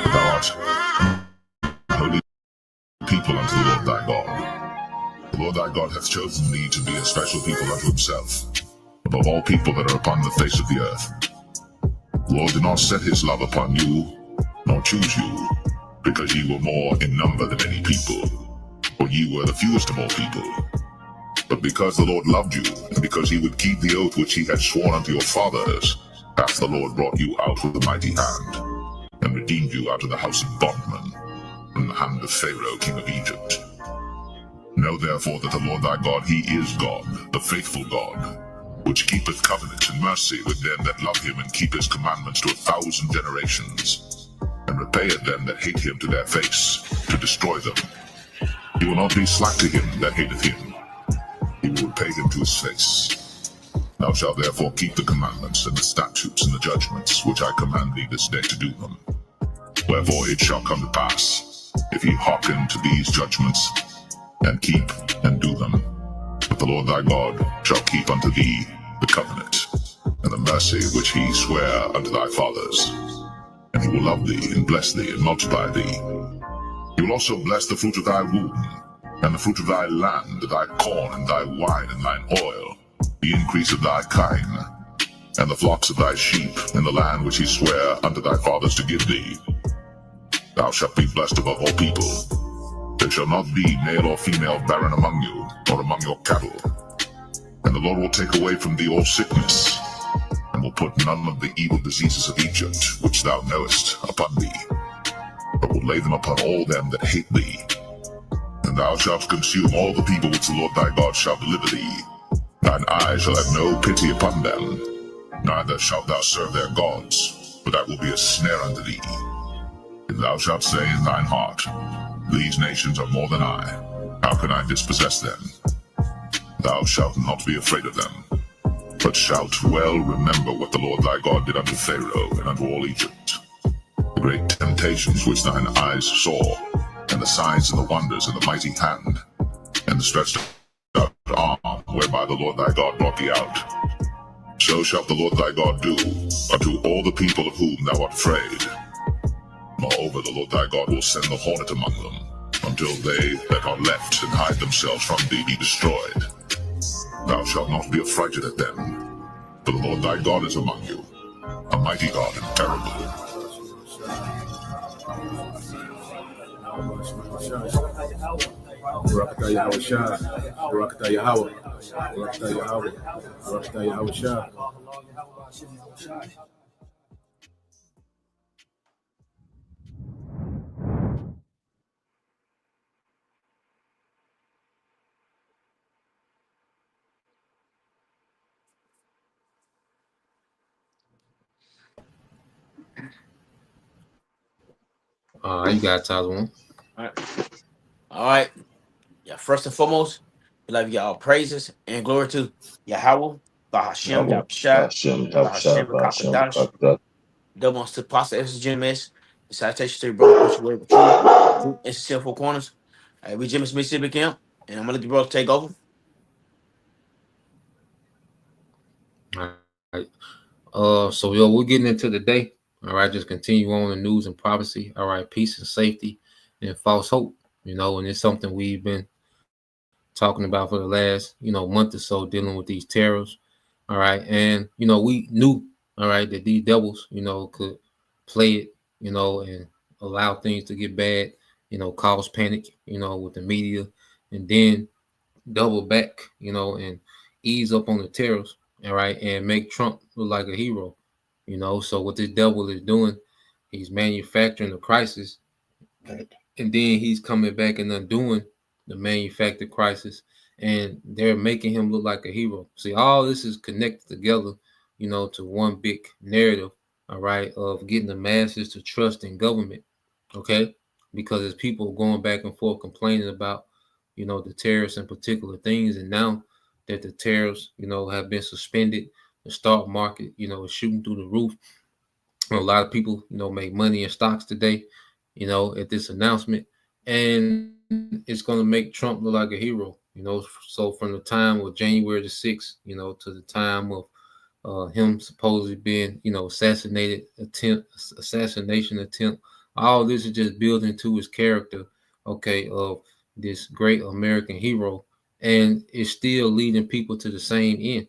Thou art holy people unto the Lord thy God. The Lord thy God hath chosen thee to be a special people unto himself, above all people that are upon the face of the earth. The Lord did not set his love upon you, nor choose you, because ye were more in number than any people, for ye were the fewest of all people. But because the Lord loved you, and because he would keep the oath which he had sworn unto your fathers, hath the Lord brought you out with a mighty hand, and redeemed you out of the house of bondmen, from the hand of Pharaoh king of Egypt. Know therefore that the Lord thy God, he is God, the faithful God, which keepeth covenant and mercy with them that love him, and keep his commandments to 1,000 generations, and repayeth them that hate him to their face, to destroy them. He will not be slack to him that hateth him, he will repay him to his face. Thou shalt therefore keep the commandments, and the statutes, and the judgments, which I command thee this day to do them. Wherefore it shall come to pass, if ye hearken to these judgments, and keep and do them, that the Lord thy God shall keep unto thee the covenant, and the mercy which he sware unto thy fathers. And he will love thee, and bless thee, and multiply thee. He will also bless the fruit of thy womb, and the fruit of thy land, thy corn, and thy wine, and thine oil, the increase of thy kine, and the flocks of thy sheep, in the land which he sware unto thy fathers to give thee. Thou shalt be blessed above all people. There shall not be male or female barren among you, nor among your cattle. And the Lord will take away from thee all sickness, and will put none of the evil diseases of Egypt, which thou knowest, upon thee, but will lay them upon all them that hate thee. And thou shalt consume all the people which the Lord thy God shall deliver thee. Thine eye shall have no pity upon them, neither shalt thou serve their gods, for that will be a snare unto thee. And thou shalt say in thine heart, These nations are more than I, how can I dispossess them? Thou shalt not be afraid of them, but shalt well remember what the Lord thy God did unto Pharaoh and unto all Egypt, the great temptations which thine eyes saw, and the signs and the wonders, and the mighty hand, and the stretched out arm, whereby the Lord thy God brought thee out. So shalt the Lord thy God do unto all the people of whom thou art afraid. Moreover, the Lord thy God will send the hornet among them, until they that are left and hide themselves from thee be destroyed. Thou shalt not be affrighted at them, for the Lord thy God is among you, a mighty God and terrible. Barakatah Yahweh Shah, Barakatah Yahweh, Barakatah Yahweh, Barakatah Yahweh Shah. You got Tyler one. All right. Yeah, first and foremost, we like to give all praises and glory to Yahweh, Bahashem, Yahushua, Bahashem, Kakadash, double on to Pastor Ephesus GMS. The citation to your brother, push away with truth and sincere four corners. We Jimmy Mississippi Camp, and I'm gonna let the brother take over. All right. So we're getting into the day. All right, just continue on the news and prophecy. All right, peace and safety and false hope. And it's something we've been talking about for the last, month or so, dealing with these terrors. All right, and we knew, all right, that these devils, could play it, and allow things to get bad, cause panic, with the media, and then double back, and ease up on the terrors, all right, and make Trump look like a hero. So what this devil is doing, he's manufacturing a crisis, and then he's coming back and undoing the manufactured crisis, and they're making him look like a hero. See, all this is connected together, to one big narrative, all right, of getting the masses to trust in government, okay? Because as people going back and forth complaining about, the tariffs and particular things, and now that the tariffs, have been suspended, the stock market, is shooting through the roof. A lot of people, make money in stocks today, at this announcement. and it's going to make Trump look like a hero. So from the time of January the 6th, to the time of him supposedly being, assassination attempt, all this is just building to his character, okay, of this great American hero, and it's still leading people to the same end.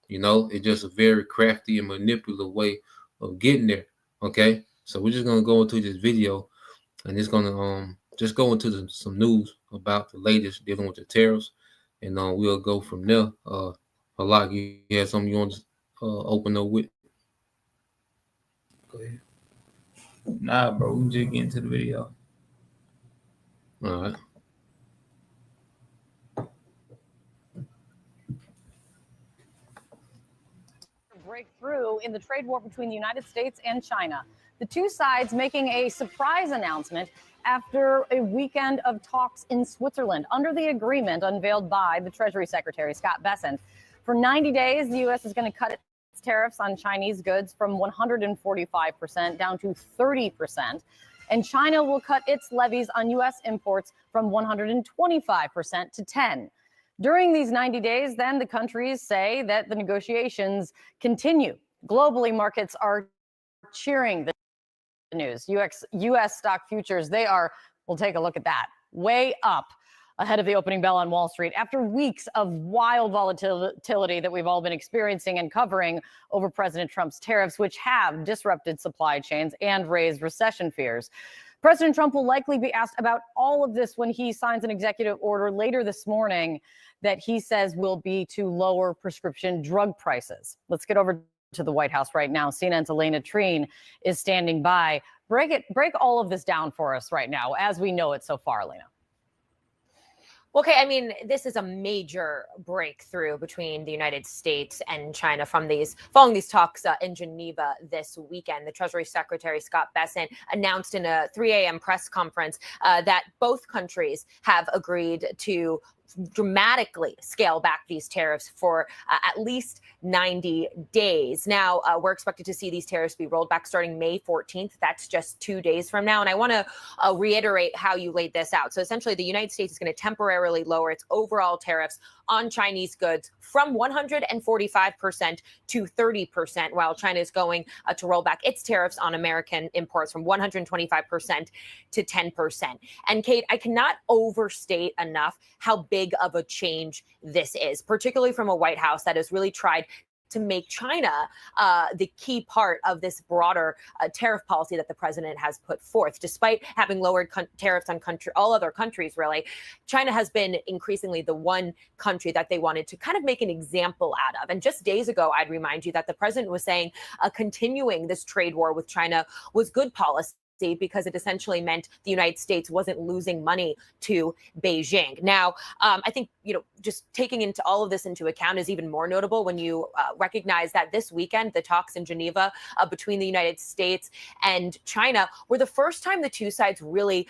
It's just a very crafty and manipulative way of getting there. Okay, so we're just gonna go into this video, and it's gonna just go into some news about the latest dealing with the tariffs, and we'll go from there. Halak, you have something you want to open up with? Go ahead. Nah, bro, we just get into the video. All right. Breakthrough in the trade war between the United States and China. The two sides making a surprise announcement after a weekend of talks in Switzerland under the agreement unveiled by the Treasury Secretary, Scott Bessent. For 90 days, the U.S. is going to cut its tariffs on Chinese goods from 145% down to 30%. And China will cut its levies on U.S. imports from 125% to 10%. During these 90 days, then, the countries say that the negotiations continue. Globally, markets are cheering the news. U.S. stock futures, we'll take a look at that, way up ahead of the opening bell on Wall Street after weeks of wild volatility that we've all been experiencing and covering over President Trump's tariffs, which have disrupted supply chains and raised recession fears. President Trump will likely be asked about all of this when he signs an executive order later this morning that he says will be to lower prescription drug prices. Let's get over to the White House right now. CNN's Elena Treen is standing by. Break all of this down for us right now as we know it so far, Elena. Okay, I mean, this is a major breakthrough between the United States and China following these talks in Geneva this weekend. The Treasury Secretary, Scott Bessent, announced in a 3 a.m. press conference that both countries have agreed to dramatically scale back these tariffs for at least 90 days. Now, we're expected to see these tariffs be rolled back starting May 14th. That's just 2 days from now. And I want to reiterate how you laid this out. So essentially, the United States is going to temporarily lower its overall tariffs on Chinese goods from 145% to 30%, while China is going to roll back its tariffs on American imports from 125% to 10%. And Kate, I cannot overstate enough how big of a change this is, particularly from a White House that has really tried to make China the key part of this broader tariff policy that the president has put forth. Despite having lowered tariffs on all other countries, really, China has been increasingly the one country that they wanted to kind of make an example out of. And just days ago, I'd remind you that the president was saying continuing this trade war with China was good policy, because it essentially meant the United States wasn't losing money to Beijing. Now, I think, just taking into all of this into account is even more notable when you recognize that this weekend, the talks in Geneva between the United States and China were the first time the two sides really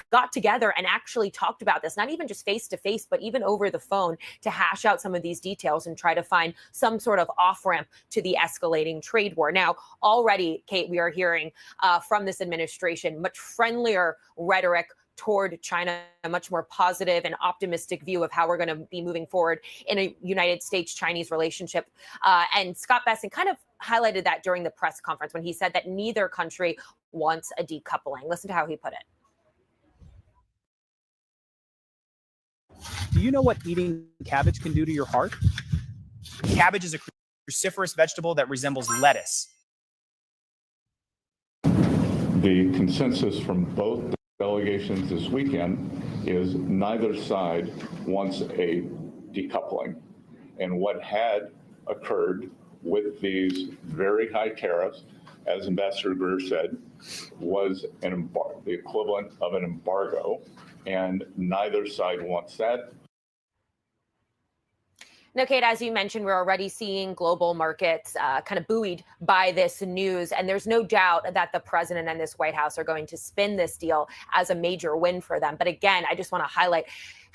got together and actually talked about this, not even just face to face, but even over the phone, to hash out some of these details and try to find some sort of off ramp to the escalating trade war. Now, already, Kate, we are hearing from this administration much friendlier rhetoric toward China, a much more positive and optimistic view of how we're going to be moving forward in a United States-Chinese relationship. And Scott Bessent kind of highlighted that during the press conference when he said that neither country wants a decoupling. Listen to how he put it. Do you know what eating cabbage can do to your heart? Cabbage is a cruciferous vegetable that resembles lettuce. The consensus from both delegations this weekend is neither side wants a decoupling. And what had occurred with these very high tariffs, as Ambassador Greer said, was the equivalent of an embargo, and neither side wants that. Now, Kate, as you mentioned, we're already seeing global markets kind of buoyed by this news. And there's no doubt that the president and this White House are going to spin this deal as a major win for them. But again, I just want to highlight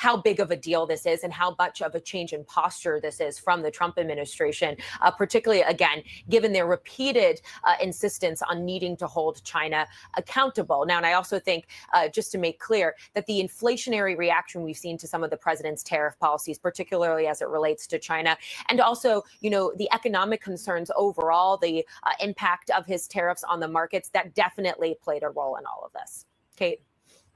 how big of a deal this is and how much of a change in posture this is from the Trump administration, particularly, again, given their repeated insistence on needing to hold China accountable. Now, and I also think, just to make clear, that the inflationary reaction we've seen to some of the president's tariff policies, particularly as it relates to China, and also, the economic concerns overall, the impact of his tariffs on the markets, that definitely played a role in all of this. Kate?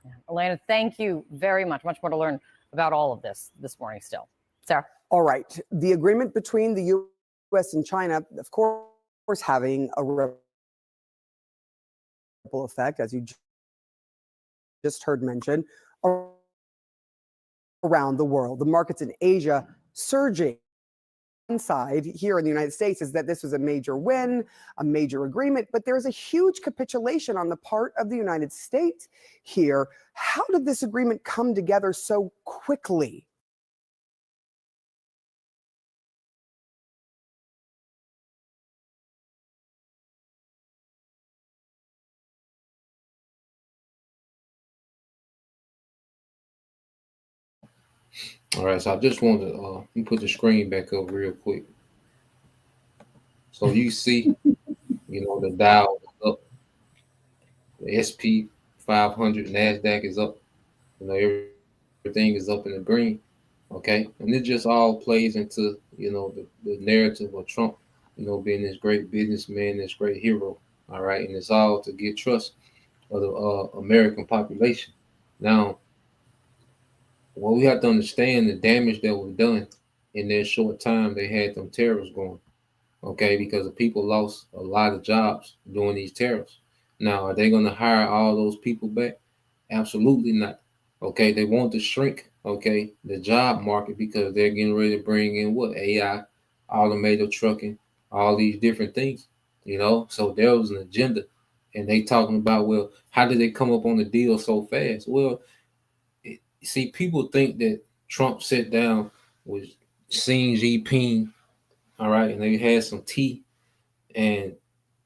Yeah. Elena, thank you very much. Much more to learn about all of this morning still. Sarah? All right. The agreement between the U.S. and China, of course, having a ripple effect, as you just heard mentioned, around the world. The markets in Asia surging. One side here in the United States is that this was a major win, a major agreement, but there's a huge capitulation on the part of the United States here. How did this agreement come together so quickly? All right, so I just want to let me put the screen back up real quick. So you see, the Dow is up, the SP 500, Nasdaq is up, everything is up in the green, okay? And it just all plays into, the narrative of Trump, being this great businessman, this great hero, all right? And it's all to get trust of the American population. Now, well, we have to understand the damage that was done in that short time they had them tariffs going, okay? Because the people lost a lot of jobs doing these tariffs. Now, are they going to hire all those people back? Absolutely not. Okay, they want to shrink, okay, the job market because they're getting ready to bring in what? AI, automated trucking, all these different things, So there was an agenda. And they talking about, well, how did they come up on the deal so fast? Well, see, people think that Trump sat down with Xi Jinping, all right, and they had some tea, and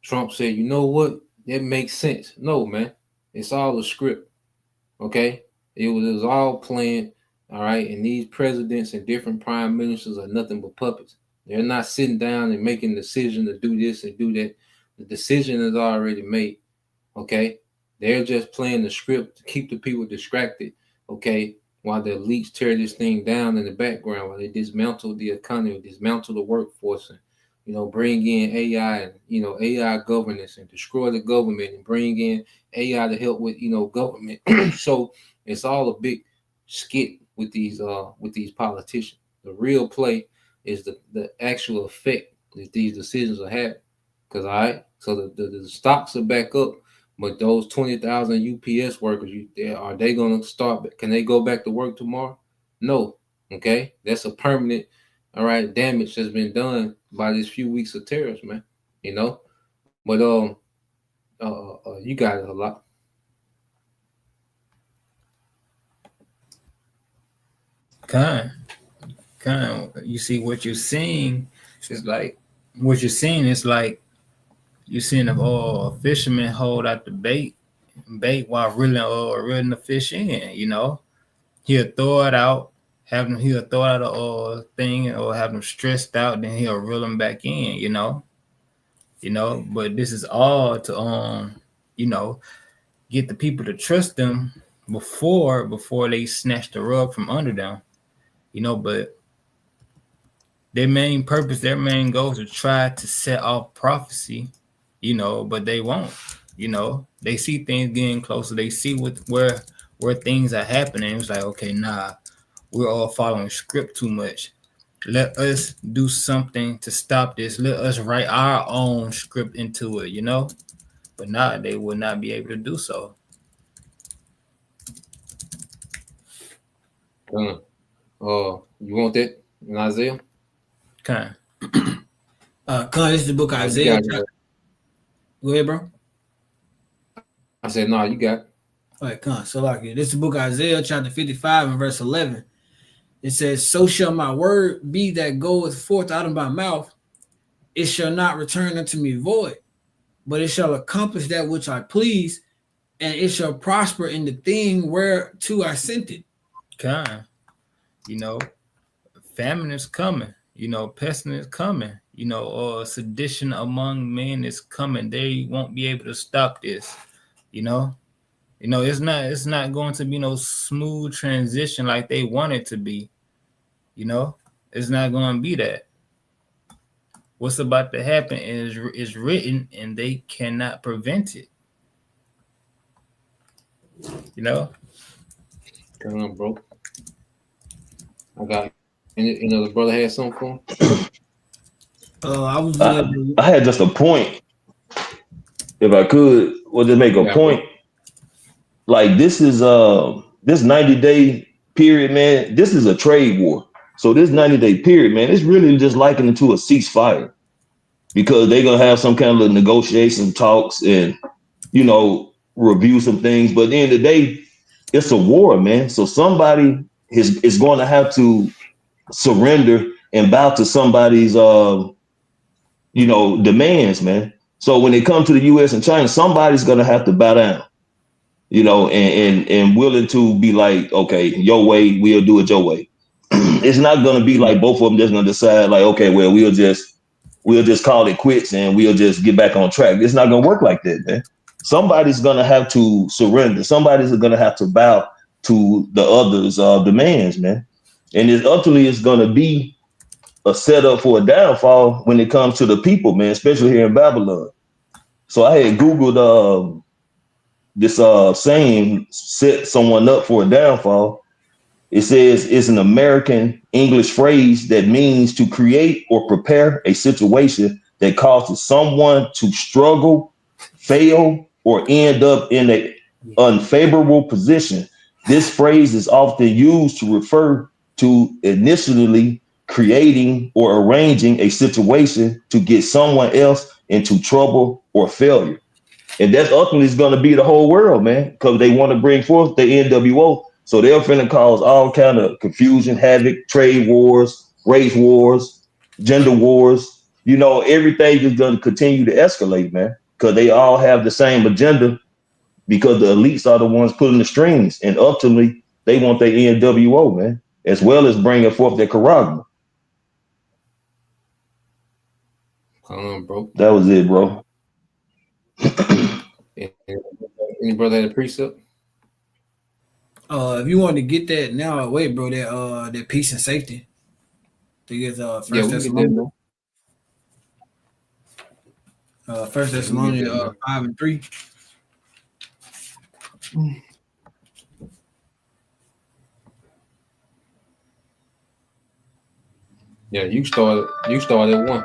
Trump said, you know what, that makes sense. No, man, it's all a script, okay? It was all planned, all right, and these presidents and different prime ministers are nothing but puppets. They're not sitting down and making a decision to do this and do that. The decision is already made, okay? They're just playing the script to keep the people distracted, okay, while the elites tear this thing down in the background, while they dismantle the economy, dismantle the workforce, and bring in AI and AI governance and destroy the government and bring in AI to help with government. So it's all a big skit with these politicians. The real play is the actual effect that these decisions are having. Because so the stocks are back up. But those 20,000 UPS workers, are they going to start? Can they go back to work tomorrow? No. Okay, that's a permanent, all right, damage that's been done by these few weeks of tariffs, man. But you got it a lot. Kind. You see what you're seeing is like what you're seeing is like. You're seeing a fisherman hold out the bait while reeling the fish in, He'll throw it out, he'll throw out a thing or have them stressed out, then he'll reel them back in, But this is all to get the people to trust them before they snatch the rug from under them, but their main purpose, their main goal is to try to set off prophecy, but they won't, they see things getting closer. They see where things are happening. It's like, okay, nah, we're all following script too much. Let us do something to stop this. Let us write our own script into it, but nah, they will not be able to do so. You want that in Isaiah? This is the book of Isaiah. Go ahead, bro. I said, no, you got it. All right, so like this is the book of Isaiah, chapter 55 and verse 11. It says, so shall my word be that goeth forth out of my mouth. It shall not return unto me void, but it shall accomplish that which I please, and it shall prosper in the thing whereto I sent it. You know, famine is coming. You know, pestilence is coming. You know, sedition among men is coming. They won't be able to stop this. You know, it's not going to be no smooth transition like they want it to be. You know, it's not going to be that. What's about to happen is written, and they cannot prevent it. You know. Come on, bro. I got. The brother had something for him? I had just a point. If I could, just make a point. Bro. Like this is this 90-day period, man. This is a trade war. So this 90-day period, man, it's really just likened to a ceasefire, because they're gonna have some kind of negotiation talks and review some things. But at the end of the day, it's a war, man. So somebody is going to have to surrender and bow to somebody's demands, man. So when it comes to the US and China, somebody's gonna have to bow down, and willing to be like, okay, your way, we'll do it your way. It's not gonna be like both of them just gonna decide like, okay, well, we'll just call it quits and we'll just get back on track. It's not gonna work like that, man. Somebody's gonna have to surrender. Somebody's gonna have to bow to the others' demands, man. And ultimately it's gonna be a setup for a downfall when it comes to the people, man, especially here in Babylon. So I had Googled this saying, set someone up for a downfall. It says it's an American English phrase that means to create or prepare a situation that causes someone to struggle, fail, or end up in an unfavorable position. This phrase is often used to refer to initially creating or arranging a situation to get someone else into trouble or failure. And that's ultimately is going to be the whole world, man, because they want to bring forth the NWO. So they're finna cause all kind of confusion, havoc, trade wars, race wars, gender wars. Everything is going to continue to escalate, man, because they all have the same agenda, because the elites are the ones pulling the strings. And ultimately, they want their NWO, man, as well as bringing forth their Karagma. Bro. That was it, bro. Any brother had a precept? If you want to get that now away, bro, that peace and safety. To get First Thessalonians. First Thessalonians 5:3. Yeah, you started one.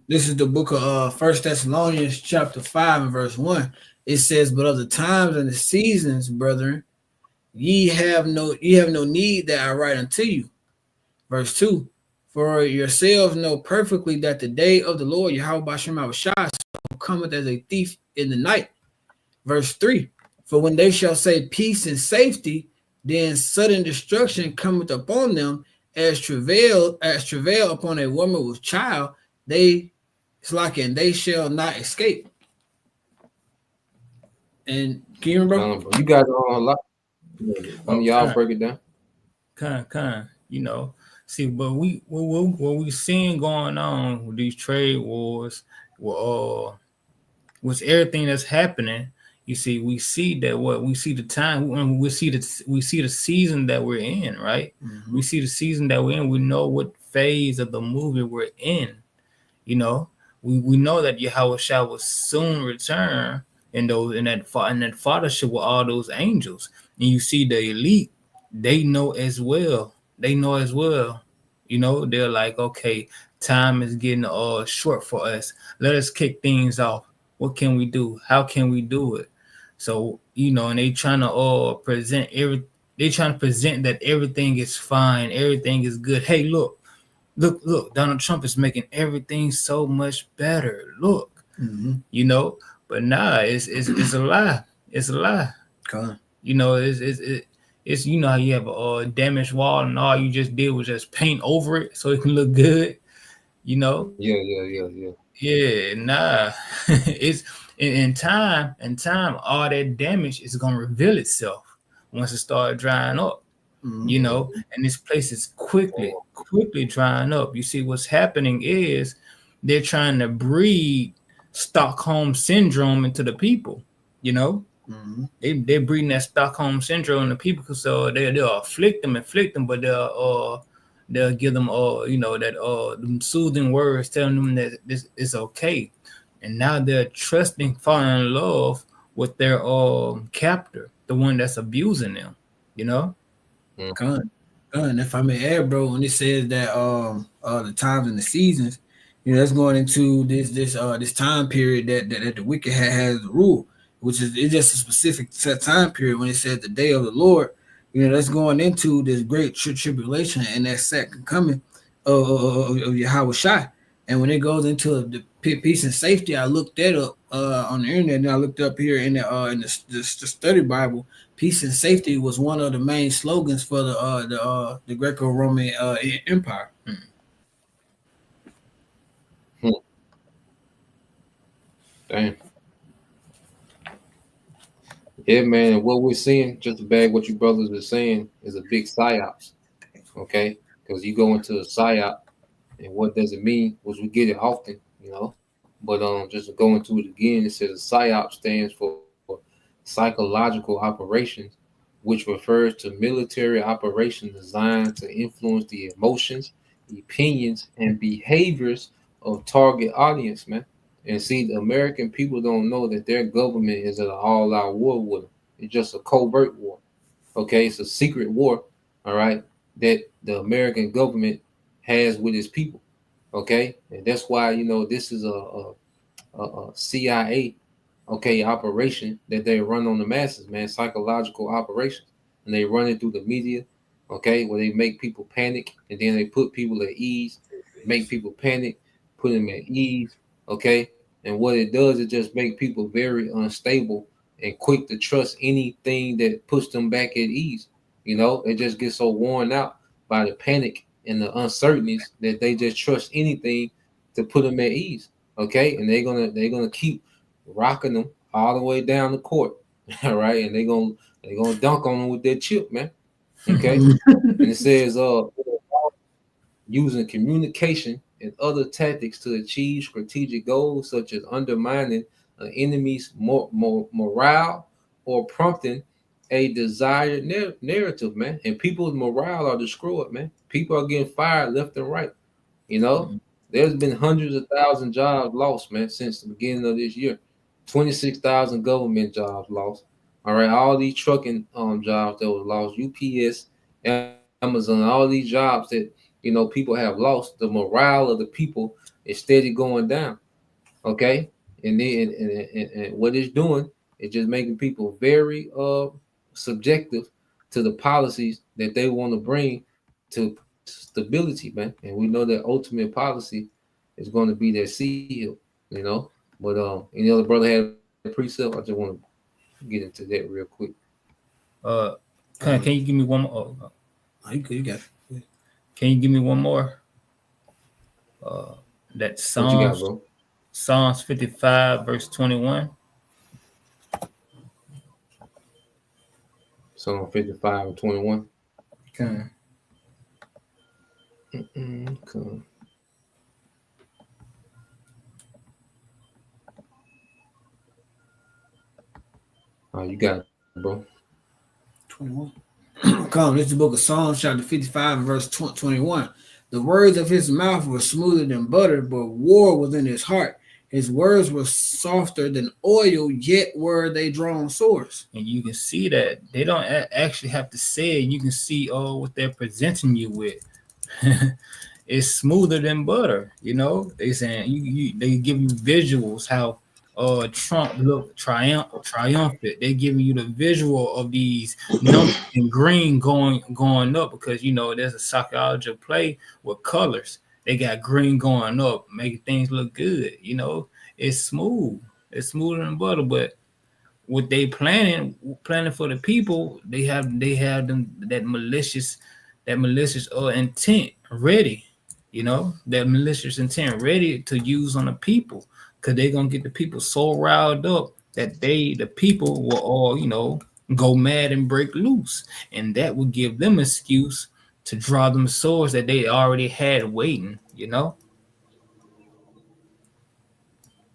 This is the book of First Thessalonians chapter 5 and verse 1. It says, but of the times and the seasons, brethren, ye have no need that I write unto you. Verse 2, for yourselves know perfectly that the day of the Lord Yahweh B'Shem Yahushua cometh as a thief in the night. Verse 3, for when they shall say peace and safety, then sudden destruction cometh upon them as travail upon a woman with child. They shall not escape. And can you remember? You guys are on a lot. Y'all break it down. Kind. See, but what we seeing going on with these trade wars, with everything that's happening. You see, we see that we see the time, we see the season that we're in, right? Mm-hmm. We see the season that we're in. We know what phase of the movie we're in. We know that Yahushua will soon return in that fathership with all those angels. And you see the elite, they know as well. They're like, okay, time is getting short for us. Let us kick things off. What can we do? How can we do it? So, and they trying to present that everything is fine, everything is good. Hey, look, Donald Trump is making everything so much better. Look, but nah, it's a lie. It's a lie. Come. It's how you have a damaged wall and all you just did was just paint over it so it can look good. Yeah. Yeah, nah. It's in time, all that damage is gonna reveal itself once it starts drying up. you know, and this place is quickly drying up. You see, what's happening is they're trying to breed Stockholm syndrome into the people, you know. They're breeding that Stockholm syndrome in the people, because they'll afflict them, but they'll give them you know, that them soothing words, telling them that this is okay, and now they're trusting, falling in love with their captor, the one that's abusing them, you know. And if I may add, bro, when it says that the times and the seasons, you know, that's going into this time period that the wicked has the rule, which is it's just a specific set time period. When it says the day of the Lord, you know, that's going into this great tribulation and that second coming of Yahweh Shai. And when it goes into the peace and safety, I looked that up on the internet, and I looked up here in the study Bible. Peace and safety was one of the main slogans for the Greco-Roman Empire. Damn. Yeah, man. And what we're seeing, just to bag what you brothers are saying, is a big psyops. Okay, because you go into a psyop, and what does it mean? Which we get it often, you know. But just to go into it again, it says a psyop stands for psychological operations, which refers to military operations designed to influence the emotions, opinions, and behaviors of target audience, man. And see, the American people don't know that their government is at an all-out war with them. It's just a covert war. Okay, it's a secret war, all right, that the American government has with its people. Okay, and that's why, you know, this is a CIA, okay, operation that they run on the masses, man, psychological operations, and they run it through the media, okay, where they make people panic, and then they put people at ease, make people panic, put them at ease, okay, and what it does, it just make people very unstable and quick to trust anything that puts them back at ease. You know, they just get so worn out by the panic and the uncertainties that they just trust anything to put them at ease. Okay, and they're gonna keep rocking them all the way down the court. All right, and they're gonna dunk on them with their chip, man. Okay, and it says using communication and other tactics to achieve strategic goals, such as undermining an enemy's morale or prompting a desired narrative, man. And people's morale are destroyed, man. People are getting fired left and right. You know, there's been hundreds of thousands of jobs lost, man, since the beginning of this year. 26,000 government jobs lost. All right, all these trucking jobs that was lost, UPS, Amazon, all these jobs that, you know, people have lost. The morale of the people is steady going down. Okay, and then and what it's doing is just making people very subjective to the policies that they want to bring to stability, man. And we know that ultimate policy is going to be their seal, you know. But any other brother had a precept? I just want to get into that real quick. Can you give me one more? You got it. Can you give me one more? That Psalms, what you got, bro? Psalms 55 verse 21. Psalm 55 and 21. Okay. Okay. You got it, bro. 21. Come, this is the book of Psalms, chapter 55, verse 21. The words of his mouth were smoother than butter, but war was in his heart. His words were softer than oil, yet were they drawn swords. And you can see that they don't actually have to say it. You can see what they're presenting you with. It's smoother than butter. You know, they saying they give you visuals how Trump looked triumphant. They're giving you the visual of these numbers in green going up, because you know there's a psychology play with colors. They got green going up, making things look good. You know, it's smooth. It's smoother than butter. But what they planning for the people, they have them that malicious intent ready. You know, that malicious intent ready to use on the people. Because they're going to get the people so riled up that the people will all, you know, go mad and break loose, and that would give them excuse to draw them swords that they already had waiting. You know.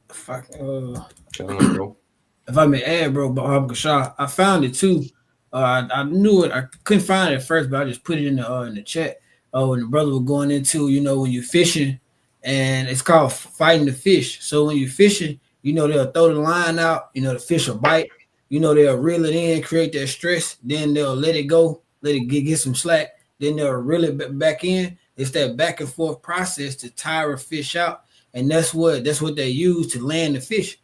Fuck. Bro. If I may add, bro, Bob Kashah, I found it too. I knew it. I couldn't find it at first, but I just put it in the chat. When the brother was going into, when you're fishing, and it's called fighting the fish. So when you're fishing, they'll throw the line out. The fish will bite. They'll reel it in, create that stress. Then they'll let it go, let it get some slack. Then they'll reel it back in. It's that back and forth process to tire a fish out, and that's what they use to land the fish.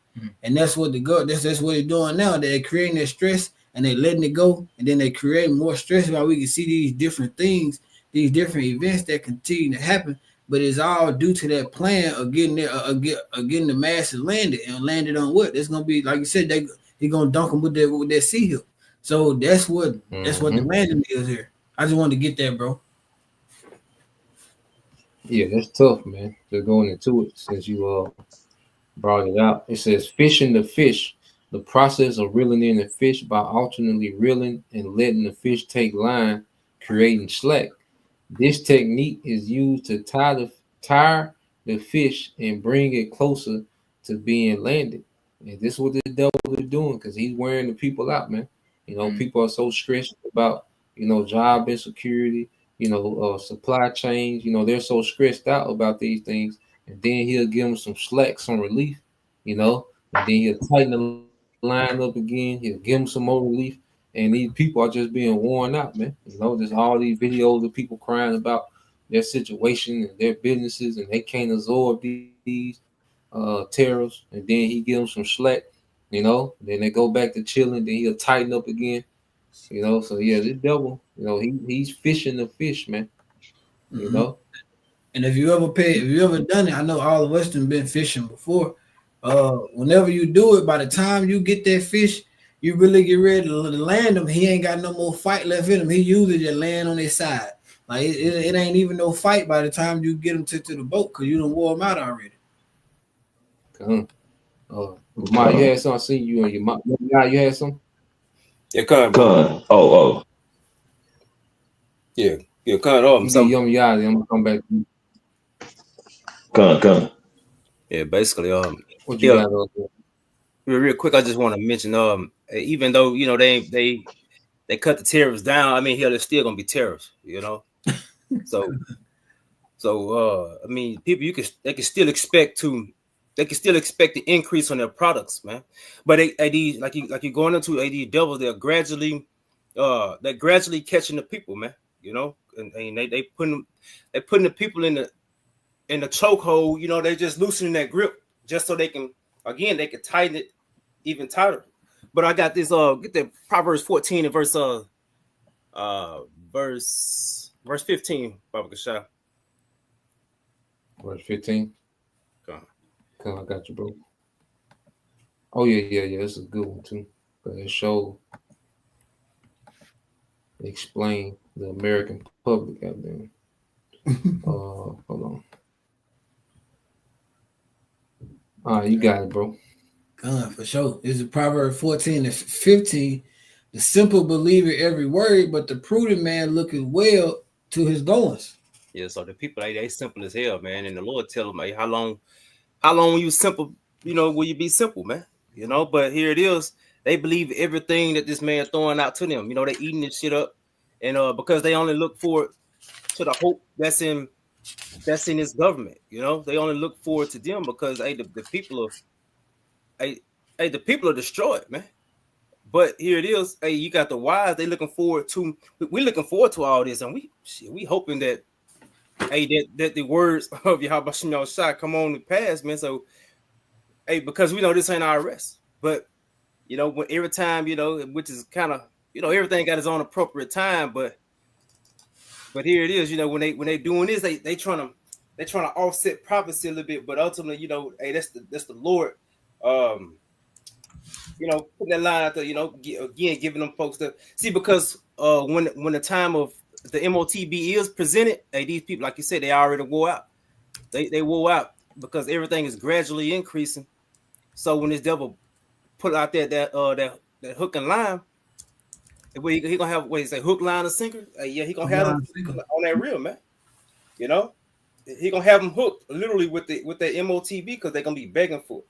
And that's what that's what they're doing now. They're creating that stress and they're letting it go, and then they create more stress. While we can see these different things, these different events that continue to happen, but it's all due to that plan of getting getting the masses landed, and landed on what? It's gonna be, like you said, they're gonna dunk them with that sea hill. So that's what the landing is here. I just wanted to get that, bro. Yeah, that's tough, man. They're going into it since you brought it out. It says fishing the fish, the process of reeling in the fish by alternately reeling and letting the fish take line, creating slack. This technique is used to tire the fish and bring it closer to being landed. And this is what the devil is doing, because he's wearing the people out, man. People are so stressed about, job insecurity, supply chains. They're so stressed out about these things. And then he'll give them some slack, some relief, and then he'll tighten the line up again. He'll give them some more relief. And these people are just being worn out, man. There's all these videos of people crying about their situation and their businesses, and they can't absorb these tariffs. And then he gives them some slack, then they go back to chilling. Then he'll tighten up again, So yeah, this devil, he's fishing the fish, man. And if you ever done it, I know all of us have been fishing before. Whenever you do it, by the time you get that fish, you really get ready to land him. He ain't got no more fight left in him. He usually just land on his side. Like it ain't even no fight by the time you get him to the boat, because you done wore him out already. Lamar, you had something. I see you and your mom. You had something? Yeah, Con. Oh. Yeah, Con. I'm gonna come back to you. Con. Yeah, basically, what you got? Real quick, I just want to mention, even though they cut the tariffs down, I mean, there's still gonna be tariffs, So I mean, people they can still expect the increase on their products, man. But these like you're going into these devils, they're gradually catching the people, man. And they putting the people in the chokehold. They just loosening that grip just so they can tighten it even tighter. But I got this get the Proverbs 14 and verse 15, Baba Kashah. Verse 15. Come, I got you, bro. Oh yeah. This is a good one too. But it explain the American public out there. Hold on. All right, you got it, bro. For sure. This is Proverbs 14 and 15. The simple believer every word, but the prudent man looketh well to his goings. Yeah, so the people they simple as hell, man. And the Lord tell them, hey, how long will you simple, will you be simple, man? But here it is. They believe everything that this man throwing out to them. They eating this shit up. And because they only look forward to the hope that's in this government, they only look forward to them because the people are destroyed, man. But here it is. Hey, you got the wise. We're looking forward to all this, and we hoping that that the words of Yahweh Shai come on to pass, man. So because we know this ain't our rest, but when every time which is kind of everything got its own appropriate time, but here it is. When they doing this, they trying to offset prophecy a little bit, but ultimately, that's the Lord. Putting that line out there, again, giving them folks to see, because when the time of the MOTB is presented, these people, like you said, they already wore out. They wore out because everything is gradually increasing. So when this devil put out there that hook and line, he gonna have what he say, hook, line, and sinker. Yeah, he gonna have them on that reel, man. You know, he gonna have them hooked literally with the MOTB because they're gonna be begging for it.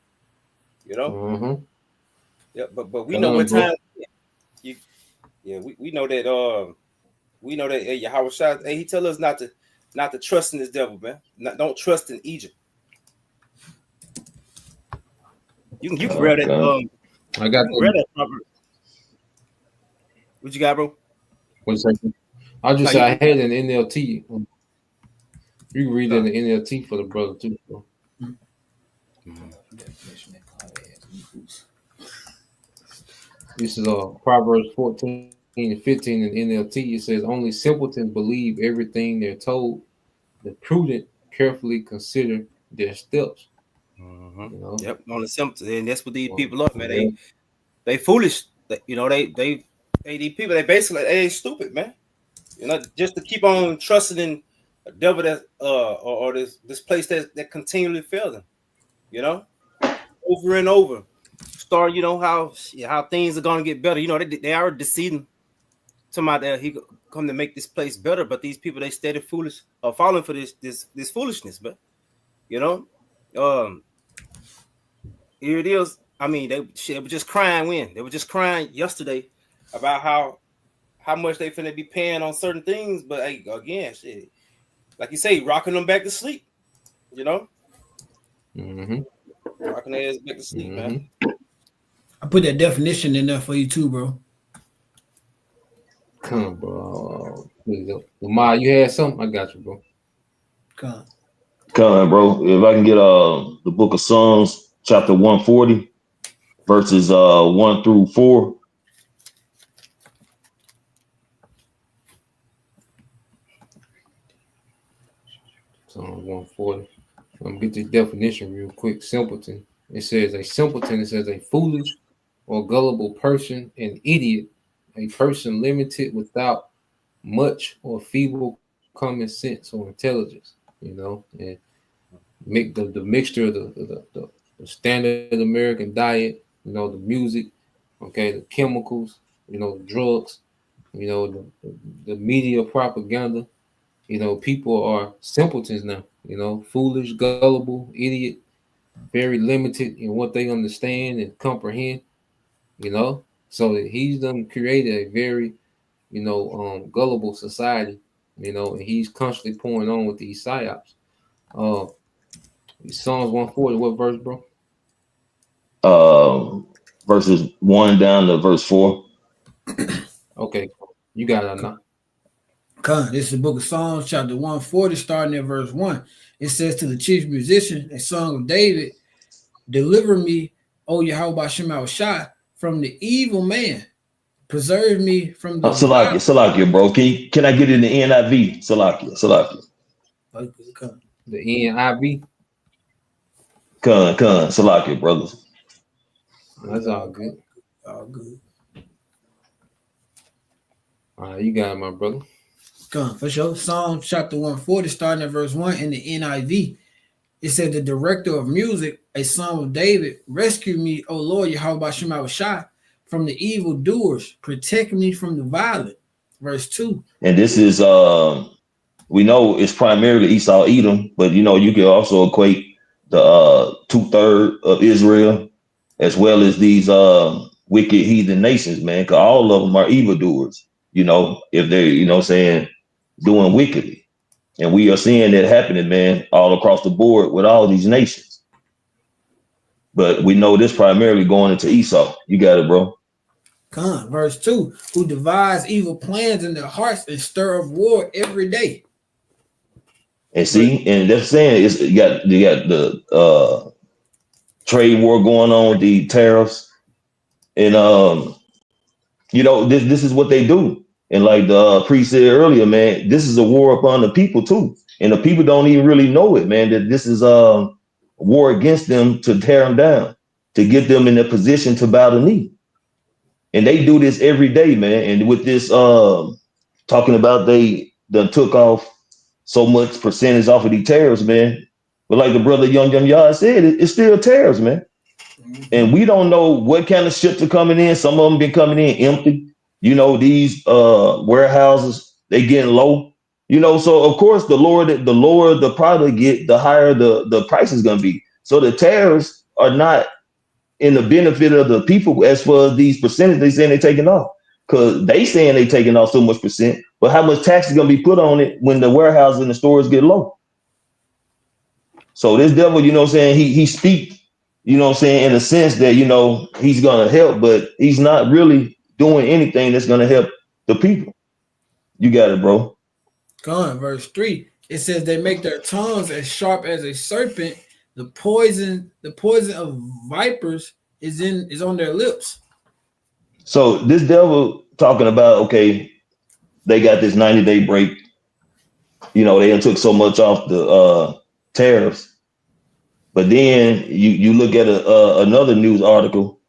You know. Yeah, but we know what time. We know that. We know that Yahweh Shai, he tell us not to trust in this devil, man. Don't trust in Egypt. You can grab that. I got that proverb. What you got, bro? 1 second. I just say I had an NLT. You can read in the NLT for the brother too, bro. This is Proverbs 14 and 15 in NLT. It says, only simpletons believe everything they're told. The prudent carefully consider their steps. You know? Yep, on the simpleton, and that's what these people are, man. They foolish. You know, they these people, they stupid, man. You know, just to keep on trusting in a devil that or this place that continually fails them. You know, over and over. Start, you know, how things are gonna get better. You know, they are deceiving somebody that he come to make this place better, but these people, they steady foolish or falling for this foolishness, but you know, here it is. I mean, they were just crying when they were just crying yesterday about how much they finna be paying on certain things, but hey, again, shit, like you say, rocking them back to sleep. You know, rocking their ass back to sleep, man. I put that definition in there for you too, bro. Come on, bro. Lamar, you had something? I got you, bro. Come on, bro. If I can get the book of Psalms, chapter 140, verses 1 through 4. Psalm 140. I'm gonna get this definition real quick. Simpleton. It says a simpleton. It says a foolish or gullible person, an idiot, a person limited without much or feeble common sense or intelligence. You know, and make the mixture of the standard American diet. You know, the music, okay, the chemicals. You know, the drugs. You know, the media propaganda. You know, people are simpletons now. You know, foolish, gullible, idiot, very limited in what they understand and comprehend. You know, so he's done created a very, you know, gullible society. You know, and he's constantly pouring on with these psyops. Psalms 140, what verse, bro? Verses 1 down to verse 4. Okay, you got it now. This is the book of Psalms, chapter 140, starting at verse 1. It says, to the chief musician, a song of David, deliver me, O Yahweh Shem Shai, from the evil man. Preserve me from the Salakia, bro. Can I get it in the NIV? Salakia. The NIV. Salakia, brothers. That's all good. All good. All right, you got it, my brother. For sure. Psalm chapter 140, starting at verse 1 in the NIV. It said, the director of music, a song of David, rescue me, O Lord, Yahweh Shem Shai, from the evil doers, protect me from the violent. Verse 2. And this is we know it's primarily Esau Edom, but you know, you can also equate the 2/3 of Israel as well as these wicked heathen nations, man, because all of them are evildoers, you know, if they're, you know, saying doing wickedly. And we are seeing that happening, man, all across the board with all these nations. But we know this primarily going into Esau. You got it, bro. Verse 2, who devise evil plans in their hearts and stir up war every day. And see, and they're saying you got the trade war going on, the tariffs, and you know, this is what they do. And like the priest said earlier, man, this is a war upon the people too. And the people don't even really know it, man, that this is a war against them to tear them down, to get them in a position to bow the knee. And they do this every day, man. And with this talking about they done took off so much percentage off of these tariffs, man. But like the brother Young Yard said, it's still tariffs, man. And we don't know what kind of ships are coming in. Some of them been coming in empty. You know, these warehouses, they getting low. You know, so of course the lower the product get, the higher the price is gonna be. So the tariffs are not in the benefit of the people as far as these percentages they saying they're taking off. Because they saying they taking off so much percent, but how much tax is gonna be put on it when the warehouses and the stores get low? So this devil, you know what I'm saying, he speak, you know what I'm saying, in a sense that, you know, he's gonna help, but he's not really doing anything that's gonna help the people. You got it, bro. Go on, verse 3. It says they make their tongues as sharp as a serpent. The poison of vipers is on their lips. So this devil talking about, okay, they got this 90-day break. You know, they took so much off the tariffs. But then you look at another news article,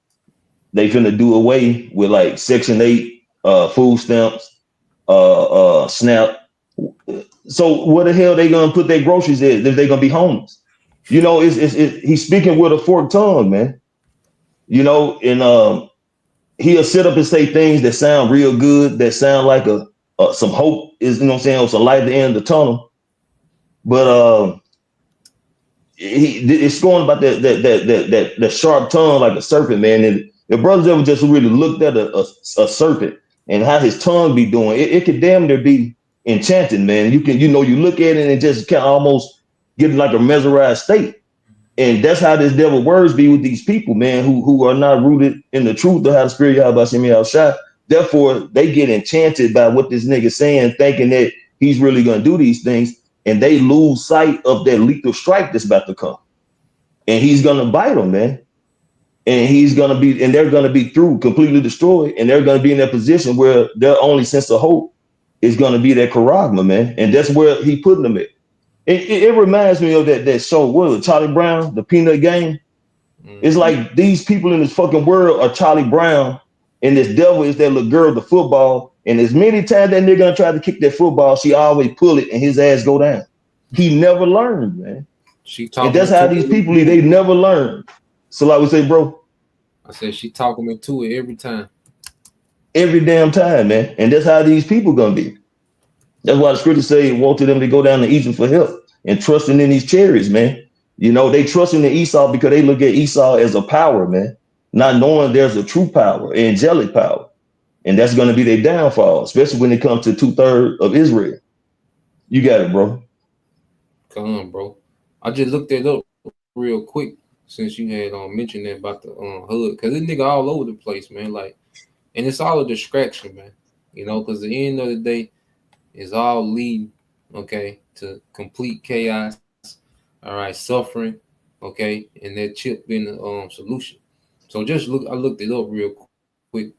they finna do away with like Section 8 food stamps, SNAP. So where the hell they gonna put their groceries in if they gonna be homeless? You know, he's speaking with a forked tongue, man. You know, and he'll sit up and say things that sound real good, that sound like some hope is, you know what I'm saying, it's a light at the end of the tunnel. But it's going about that sharp tongue like a serpent, man. And the brothers ever just really looked at a serpent and how his tongue be doing, it could damn near be enchanted, man. You can, you know, you look at it and just can almost get like a mesmerized state. And that's how this devil words be with these people, man, who are not rooted in the truth of how the spirit Yahweh shot. Therefore, they get enchanted by what this nigga saying, thinking that he's really gonna do these things, and they lose sight of that lethal strike that's about to come. And he's gonna bite them, man. And they're gonna be through, completely destroyed, and they're gonna be in that position where their only sense of hope is gonna be that charagma, man. And that's where he putting them at. It reminds me of that show, what was it, Charlie Brown, the Peanut Game? It's like these people in this fucking world are Charlie Brown, and this devil is that little girl, the football. And as many times that nigga gonna try to kick that football, she always pull it and his ass go down. He never learned, man. And that's how these people, they never learn. So like we say, bro. I said she talking me to it every time. Every damn time, man. And that's how these people gonna be. That's why the scripture say wanted them to go down to Egypt for help and trusting in these chariots, man. You know, they trusting in Esau because they look at Esau as a power, man, not knowing there's a true power, angelic power. And that's going to be their downfall, especially when it comes to 2/3 of Israel. You got it, bro. Come on, bro. I just looked it up real quick since you had mentioned that about the hood, because this nigga all over the place, man. Like, and it's all a distraction, man. You know, because at the end of the day, it's all leading, okay, to complete chaos. All right, suffering, okay, and that chip being the solution. So just look, I looked it up real quick.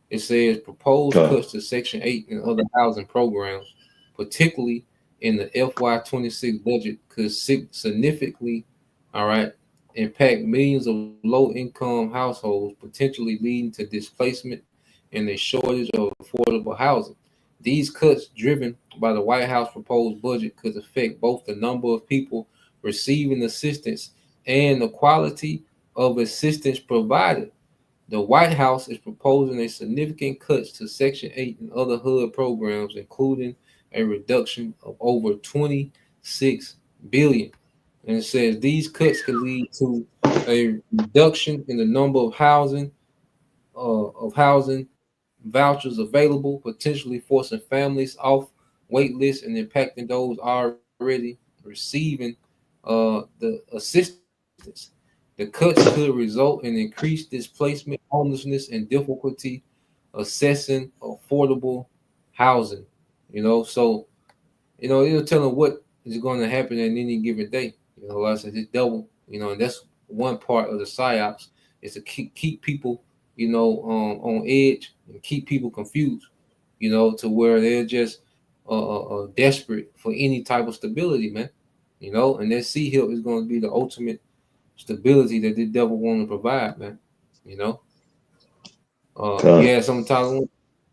It says proposed cuts to Section 8 and other housing programs, particularly in the FY26 budget, could significantly, all right, impact millions of low-income households, potentially leading to displacement and a shortage of affordable housing. These cuts, driven by the White House proposed budget, could affect both the number of people receiving assistance and the quality of assistance provided. The White House is proposing a significant cuts to Section 8 and other HUD programs, including a reduction of over $26 billion. And it says these cuts could lead to a reduction in the number of housing vouchers available, potentially forcing families off wait lists and impacting those already receiving the assistance. The cuts could result in increased displacement, homelessness, and difficulty assessing affordable housing. You know, so, you know, it'll tell them what is going to happen at any given day. You know, like I said, it's double, you know, and that's one part of the psyops is to keep people, you know, on edge and keep people confused, you know, to where they're just desperate for any type of stability, man. You know, and that sea help is going to be the ultimate stability that the devil want to provide, man. You know. Yeah, something talking.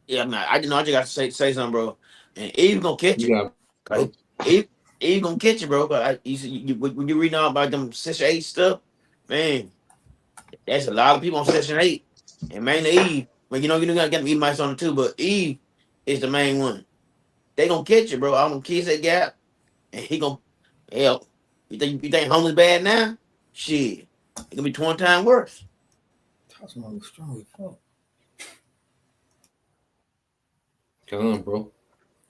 Yeah, man. I just got to say something, bro. And Eve gonna catch you. Right? Eve gonna catch you, bro. But when you reading out about them Section 8 stuff, man, that's a lot of people on Section 8, and mainly Eve. But you got to get mice on it too. But Eve is the main one. They gonna catch you, bro. All them kids that gap, and he gonna hell. You think homeless bad now? Shit, it gonna be 20 times worse. That's one strong as fuck. Come on, bro.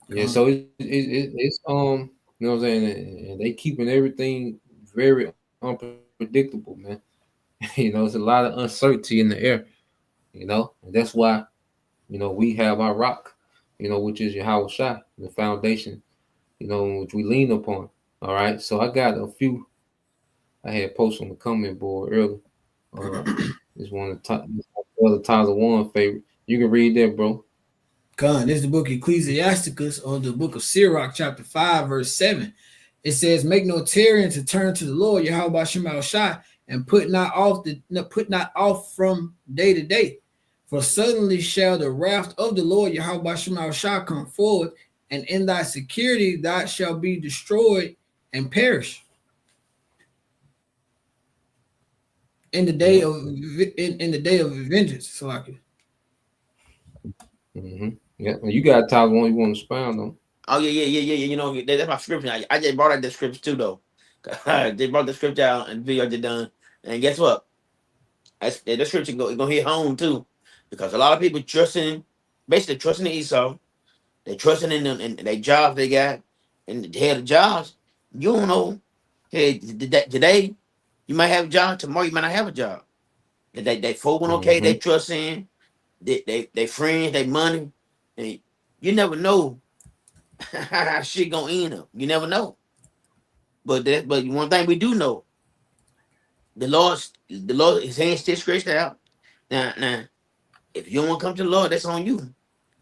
Yeah, so it's you know what I'm saying, and they keeping everything very unpredictable, man. You know, it's a lot of uncertainty in the air. You know, and that's why, you know, we have our rock, you know, which is Yahweh Shai, the foundation, you know, which we lean upon. All right. So I got a few I had posted on the comment board earlier. It's one of the Tyler One favorite. You can read that, bro. God, this is the book Ecclesiasticus, or the book of Sirach, chapter 5, verse 7. It says, "Make no tarrying to turn to the Lord, Yahweh Shema Shai, and put not off from day to day. For suddenly shall the wrath of the Lord Yahweh Shema Shai come forward, and in thy security thou shalt be destroyed and perish. In the day of vengeance." So like it. Mm-hmm. Yeah, you got Tyler One you want to expound on? Oh yeah. You know, that's my scripture. I just brought out the scripture too, though. They brought the scripture out and the video just done. And guess what? The scripture gonna hit home too, because a lot of people basically trusting in Esau. They trusting in them and their jobs they got, and they had the jobs. You don't know. Hey, today you might have a job. Tomorrow you might not have a job. They folk okay. They trust in. They friends. They money. And you never know how shit gonna end up. You never know. But one thing we do know, the Lord, His hand still stretched out. Now, if you don't want to come to the Lord, that's on you.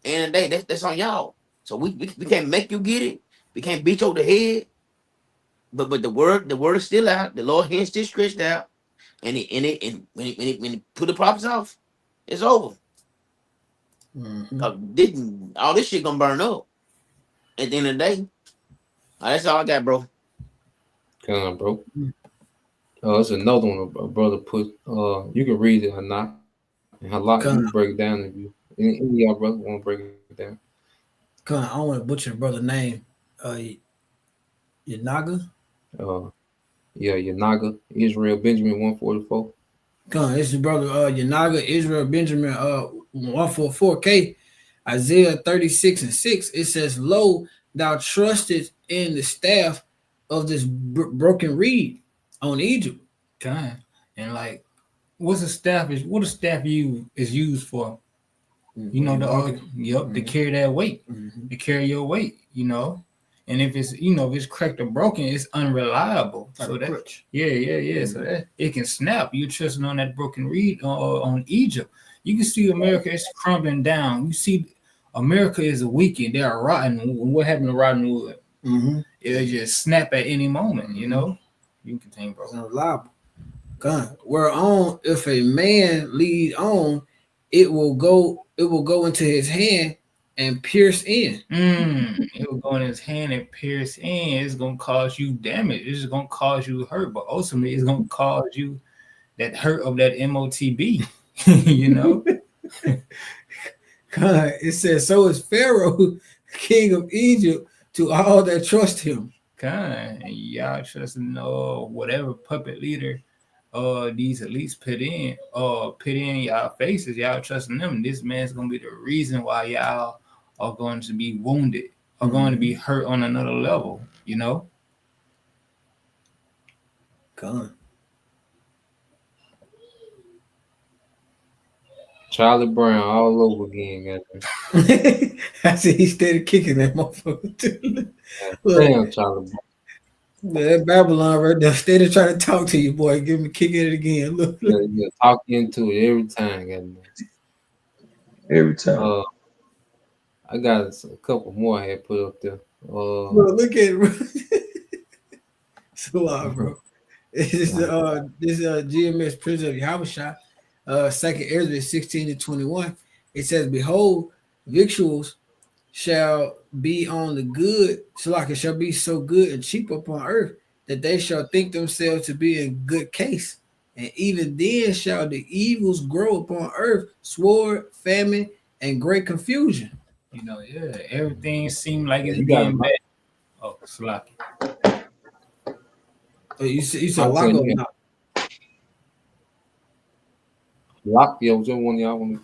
And the day, that's on y'all. So we can't make you get it. We can't beat you over the head. But the word is still out. The Lord hand still stretched out. And when he put the prophets off, it's over. All this shit gonna burn up at the end of the day. That's all I got, bro. Come on, bro. It's another one a brother put. You can read it or not. And Halak, you can break it down if you. Any of y'all brothers want to break it down? I don't want to butcher the brother's name. Yanaga? Yeah, Yanaga, Israel Benjamin 144. This is brother Yanaga, Israel Benjamin 144K, Isaiah 36:6. It says, "Lo, thou trusted in the staff of this broken reed on Egypt." God. And like, what a staff is used for? You know, to carry that weight, to carry your weight, you know. And if it's cracked or broken, it's unreliable. So that so that it can snap. You're trusting on that broken reed on Egypt. You can see America is crumbling down. You see America is weakened. They are rotten. What happened to rotten wood? It'll just snap at any moment, you know. You can continue, bro. It's unreliable. God, whereon if a man lead on, it will go into his hand and pierce in. It will go in his hand and pierce in. It's gonna cause you damage. It's gonna cause you hurt, but ultimately it's gonna cause you that hurt of that MOTB. You know. God, it says, "So is Pharaoh, king of Egypt, to all that trust him." God, and y'all trusting whatever puppet leader these elites put in y'all faces. Y'all trusting them. This man's gonna be the reason why y'all are going to be wounded, are going to be hurt on another level, you know. God. Charlie Brown all over again, guys. I see he started kicking that motherfucker too. Damn, Charlie Brown. That Babylon right there, steady trying to talk to you, boy. Give me kick it again. Look. Yeah, talk into it every time, guys. Every time. I got a couple more I had put up there. Look at it, bro. So bro. This is GMS Prison of Yahushua, 2nd Ezra 16-21. It says, "Behold, victuals shall be on the good, it shall be so good and cheap upon earth that they shall think themselves to be in good case. and even then shall the evils grow upon earth, sword, famine, and great confusion. You know, yeah, everything seemed like it's You got getting it. bad. Oh, Slocky. Oh, you said I'm lock saying, up yeah. now. Lock, yeah, whichever one y'all want to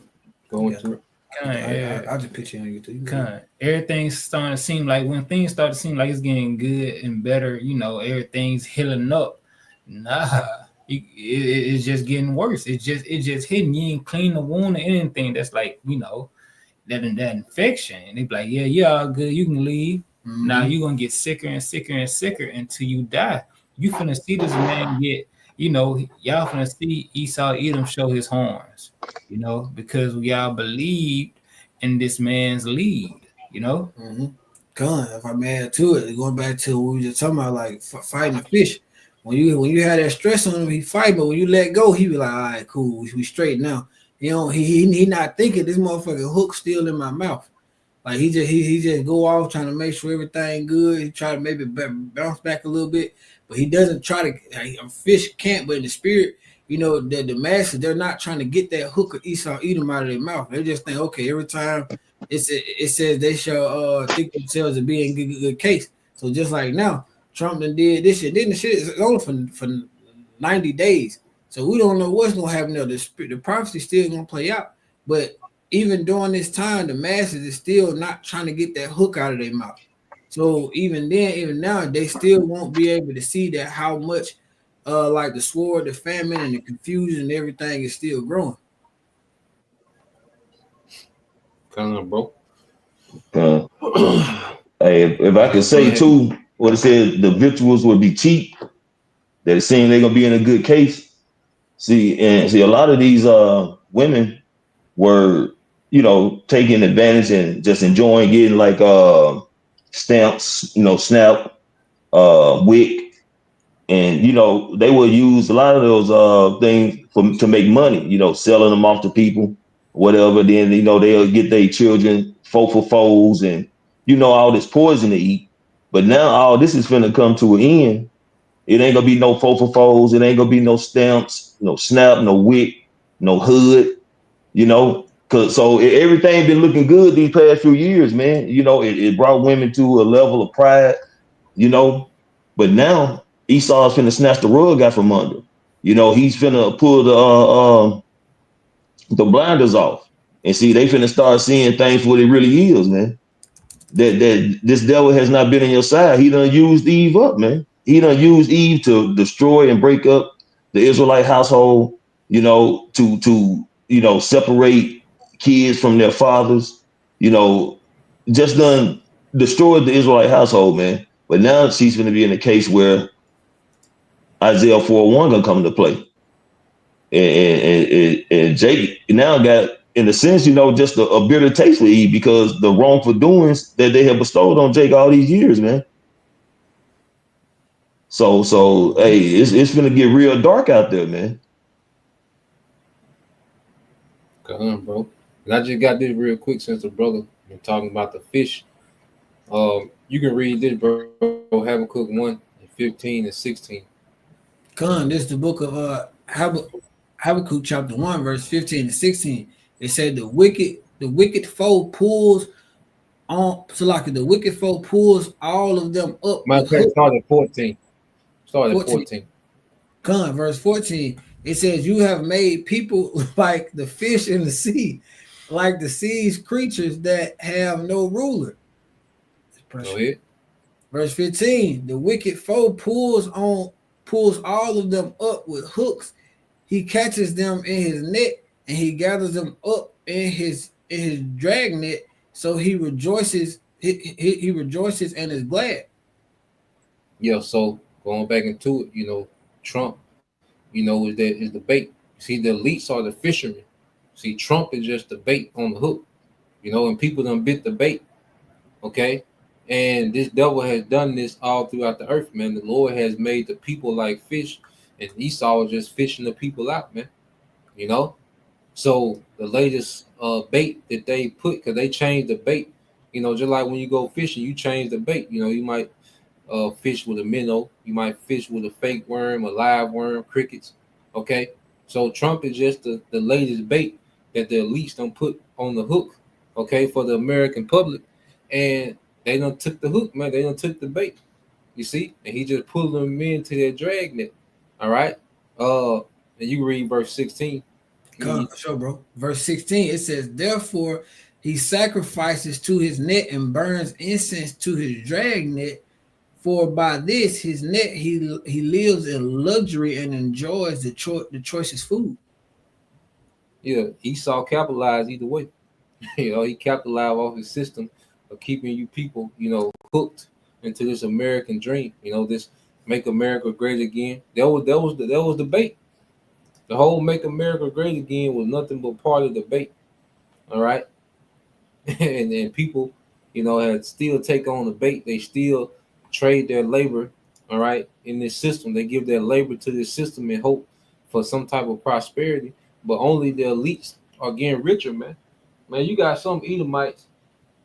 go Yeah, into. I just picture on YouTube. Everything's starting to seem like when things start to seem like it's getting good and better, you know, everything's healing up. Nah, it's just getting worse. It's just hitting. You ain't clean the wound or anything. That's like, you know, that infection. And they be like, yeah, all good. You can leave. Now you're gonna get sicker and sicker and sicker until you die. You finna see this man get, you know, y'all finna see Esau Edom show his horns, you know, because y'all believed in this man's lead, you know. Gun, if I'm mad to it, going back to what we were just talking about, like fighting the fish. When you had that stress on him, he fight, but when you let go, he be like, all right, cool, we straight now. You know, he not thinking this motherfucking hook still in my mouth. Like he just go off trying to make sure everything good. He try to maybe bounce back a little bit, but he doesn't try to. A fish can't, but in the spirit, you know, the masses, they're not trying to get that hook of Esau Edom out of their mouth. They just think, okay, every time it says they shall think themselves to be in good case. So just like now, Trump done did this shit. Then the shit is only for 90 days. So we don't know what's gonna happen there. The prophecy still gonna play out, but even during this time, the masses is still not trying to get that hook out of their mouth. So even then, even now, they still won't be able to see that how much like the sword, the famine, and the confusion and everything is still growing. Kind of, bro. Hey, if I could say too, what it said, the victuals would be cheap, that it seems they're gonna be in a good case. See, a lot of these women were, you know, taking advantage and just enjoying getting like stamps, you know, SNAP, WIC, and you know, they will use a lot of those things to make money, you know, selling them off to people, whatever. Then, you know, they'll get their children foes and, you know, all this poison to eat. But now all this is finna come to an end. It ain't gonna be no foes. It ain't gonna be no stamps, no SNAP, no WIC, no HUD, you know. So everything been looking good these past few years, man. You know, it brought women to a level of pride, you know. But now Esau's finna snatch the rug out from under. You know, he's finna pull the blinders off. And see, they finna start seeing things for what it really is, man. That this devil has not been on your side. He done used Eve up, man. He done used Eve to destroy and break up the Israelite household, you know, to you know, separate kids from their fathers, you know, just done destroyed the Israelite household, man. But now she's going to be in a case where Isaiah 4:1 gonna come into play, and Jake now got, in a sense, you know, just a bitter taste for Eve because the wrongful doings that they have bestowed on Jake all these years, man. So hey, it's gonna get real dark out there, man. Come on, bro. And I just got this real quick since the brother been talking about the fish. You can read this, bro. Habakkuk 1:15 and 16. Con, this is the book of Habakkuk chapter 1, verse 15 and 16. It said the wicked foe pulls on, so like the wicked foe pulls all of them up. My friend started 14. Started 14. Con, verse 14. It says, you have made people like the fish in the sea, like the sea's creatures that have no ruler. Go ahead. Verse 15. The wicked foe pulls all of them up with hooks. He catches them in his net, and he gathers them up in his drag net. So he rejoices. He rejoices and is glad. Yeah. So going back into it, you know, Trump, you know, is the bait. See, the elites are the fishermen. See, Trump is just the bait on the hook, you know, and people done bit the bait. Okay. And this devil has done this all throughout the earth, man. The Lord has made the people like fish, and Esau was just fishing the people out, man. You know? So the latest bait that they put, because they changed the bait, you know, just like when you go fishing, you change the bait. You know, you might fish with a minnow, you might fish with a fake worm, a live worm, crickets. Okay, so Trump is just the latest bait that the elites don't put on the hook, okay, for the American public, and they done took the hook, man. They done took the bait. You see, and he just pulled them into their dragnet. All right. And you read verse 16. Come, for sure, bro. Verse 16, it says, therefore he sacrifices to his net and burns incense to his dragnet. For by this his net he lives in luxury and enjoys the choicest food. Yeah, Esau capitalized either way. You know, he capitalized off his system of keeping you people, you know, hooked into this American dream. You know, this make America great again. That was the bait. The whole make America great again was nothing but part of the bait. All right. And then people, you know, had still take on the bait. They still trade their labor, all right, in this system. They give their labor to this system in hope for some type of prosperity, but only the elites are getting richer, man. Man, you got some Edomites